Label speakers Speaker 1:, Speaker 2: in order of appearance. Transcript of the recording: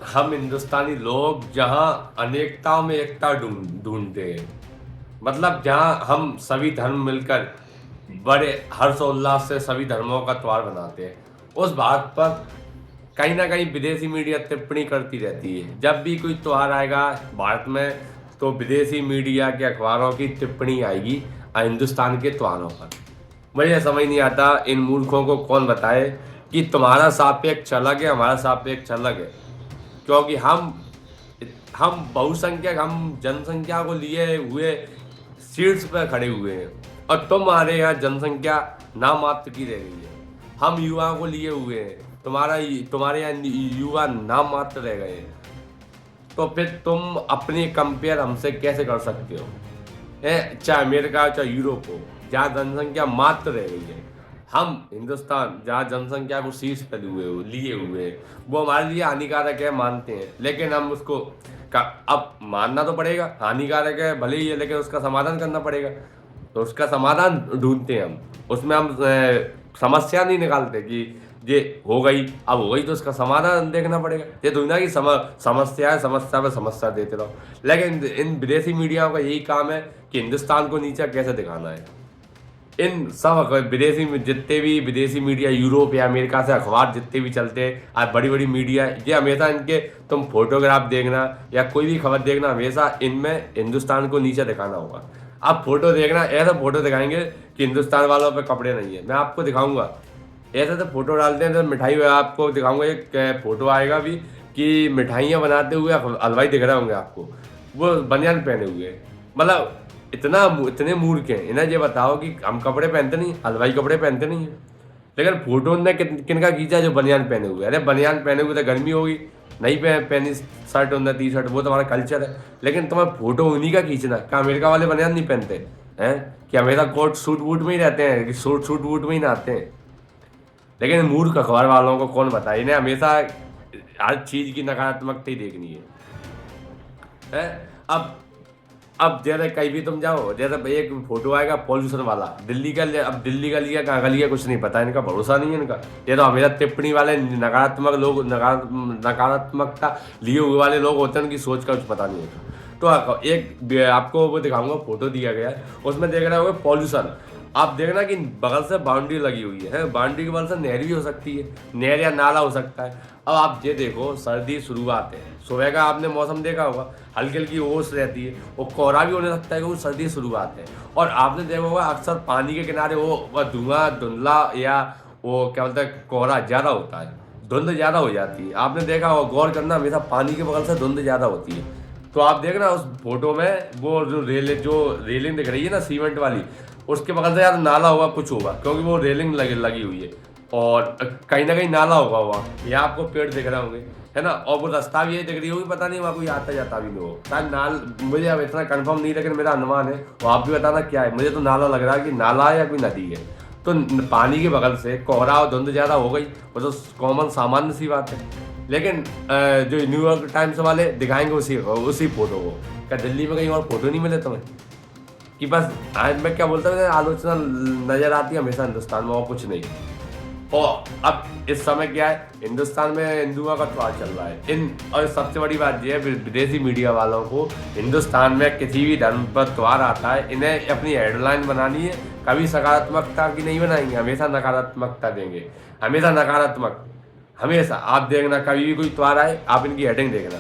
Speaker 1: हम हिंदुस्तानी लोग जहाँ अनेकताओं में एकता ढूंढते हैं, मतलब जहाँ हम सभी धर्म मिलकर बड़े हर्षोल्लास से सभी धर्मों का त्योहार मनाते हैं, उस बात पर कहीं ना कहीं विदेशी मीडिया टिप्पणी करती रहती है। जब भी कोई त्योहार आएगा भारत में, तो विदेशी मीडिया के अखबारों की टिप्पणी आएगी हिंदुस्तान के त्योहारों पर। मुझे समझ नहीं आता इन मूर्खों को कौन बताए कि तुम्हारा सापेक्ष अलग है, हमारा सापेक्ष अलग है। क्योंकि हम बहुसंख्यक, हम जनसंख्या को लिए हुए शीर्ष पर खड़े हुए हैं, और तुम्हारे यहाँ जनसंख्या नाम मात्र की रह गई है। हम युवाओं को लिए हुए हैं, तुम्हारे यहाँ युवा नाम मात्र रह गए हैं। तो फिर तुम अपने कंपेयर हमसे कैसे कर सकते हो? चाहे अमेरिका चाहे यूरोप हो, जहाँ जनसंख्या मात्र रह गई है। हम हिंदुस्तान जहाँ जनसंख्या को शीर्ष पर लिए हुए हैं, वो हमारे लिए हानिकारक है, मानते हैं। लेकिन हम उसको अब मानना तो पड़ेगा, हानिकारक है भले ही है, लेकिन उसका समाधान करना पड़ेगा। तो उसका समाधान ढूंढते हैं हम। उसमें हम समस्या नहीं निकालते कि ये हो गई, अब हो गई तो उसका समाधान देखना पड़ेगा। ये दुनिया की समस्या है, समस्या पे समस्या देते रहो। लेकिन इन विदेशी मीडिया का यही काम है कि हिंदुस्तान को नीचा कैसे दिखाना है। इन सब जितने भी विदेशी मीडिया, यूरोप या अमेरिका से अखबार जितने भी चलते हैं, आज बड़ी बड़ी मीडिया, ये हमेशा इनके, तुम फोटोग्राफ देखना या कोई भी खबर देखना, हमेशा इनमें हिंदुस्तान को नीचे दिखाना होगा। आप फोटो देखना, ऐसा फोटो दिखाएंगे कि हिंदुस्तान वालों पे कपड़े नहीं है। मैं आपको दिखाऊंगा, ऐसे तो फोटो डालते हैं। तो मिठाई आपको दिखाऊंगा, एक फोटो आएगा भी कि मिठाइयाँ बनाते हुए हलवाई दिख रहे होंगे आपको, वो बनियान पहने हुए। मतलब इतने मूर्ख हैं। इन्हें ये बताओ कि हम कपड़े पहनते नहीं, हलवाई कपड़े पहनते नहीं है, लेकिन फोटो ने किनका खींचा? जो बनियान पहने हुए। अरे बनियान पहने हुए तो गर्मी होगी, नहीं पहनी शर्ट होना, टी शर्ट, वो तो हमारा कल्चर है। लेकिन तुम्हें फोटो उन्हीं का खींचना। क्या अमेरिका वाले बनियान नहीं पहनते हैं? कि हमेशा कोट सूट वूट में ही रहते हैं, कि सूट वूट में ही नहाते हैं? लेकिन मूर्ख अखबार वालों को कौन बताए, इन्हें हमेशा हर चीज की नकारात्मकता ही देखनी है? अब जैसे कहीं भी तुम जाओ, जैसे एक फोटो आएगा पॉल्यूशन वाला, दिल्ली का अब दिल्ली का लिया, कहाँ का लिया, कुछ नहीं पता, इनका भरोसा नहीं है इनका। ये तो हमेशा टिप्पणी वाले नकारात्मक लोग, नकारात्मकता लिए हुए वाले लोग होते हैं, उनकी सोच का कुछ पता नहीं होता। तो एक आपको वो दिखाऊंगा, फोटो दिया गया है, उसमें देख रहे होगे पॉल्यूशन। आप देखना कि बगल से बाउंड्री लगी हुई है, बाउंड्री के बगल से नहर भी हो सकती है, नहर या नाला हो सकता है। अब आप ये देखो, सर्दी शुरुआत है, सुबह का आपने मौसम देखा होगा, हल्की हल्की ओस रहती है, वो कोहरा भी होने लगता है कि वो सर्दी शुरुआत है। और आपने देखा होगा अक्सर पानी के किनारे वो धुआं, धुंधला, या वो क्या बोलते हैं, कोहरा ज़्यादा होता है, धुंध ज़्यादा हो जाती है। आपने देखा होगा, गौर करना, हमेशा पानी के बगल से धुंध ज़्यादा होती है। तो आप देखना उस फोटो में वो जो रेलिंग दिख रही है ना, सीमेंट वाली, उसके बगल से यार नाला होगा, कुछ होगा, क्योंकि वो रेलिंग लगी हुई है, और कहीं ना कहीं नाला होगा वहाँ। यहाँ आपको पेड़ दिख रहे होंगे, है ना, और वो रास्ता भी यही दिख रही होगी, पता नहीं वहाँ कोई आता जाता भी नहीं हो शायद। मुझे अब इतना कंफर्म नहीं, लेकिन मेरा अनुमान है, वो आप भी बताना क्या है। मुझे तो नाला लग रहा है कि नाला है या कोई नदी है। तो पानी के बगल से कोहरा और धुंध ज़्यादा हो गई, वो तो कॉमन सामान्य सी बात है। लेकिन जो न्यूयॉर्क टाइम्स वाले दिखाएंगे उसी फोटो को। क्या दिल्ली में कहीं और फोटो नहीं मिले तुम्हें? कि बस आज मैं क्या बोलता हूँ, आलोचना नजर आती है हमेशा हिंदुस्तान में, और कुछ नहीं। और अब इस समय क्या है, हिंदुस्तान में हिंदुओं का त्योहार चल रहा है। और सबसे बड़ी बात यह है, विदेशी मीडिया वालों को हिंदुस्तान में किसी भी धर्म पर त्योहार आता है, इन्हें अपनी हेडलाइन बनानी है। कभी सकारात्मकता की नहीं बनाएंगे, हमेशा नकारात्मकता देंगे, हमेशा नकारात्मक। हमेशा आप देखना, कभी भी कोई त्योहार आए, आप इनकी हेडिंग देखना,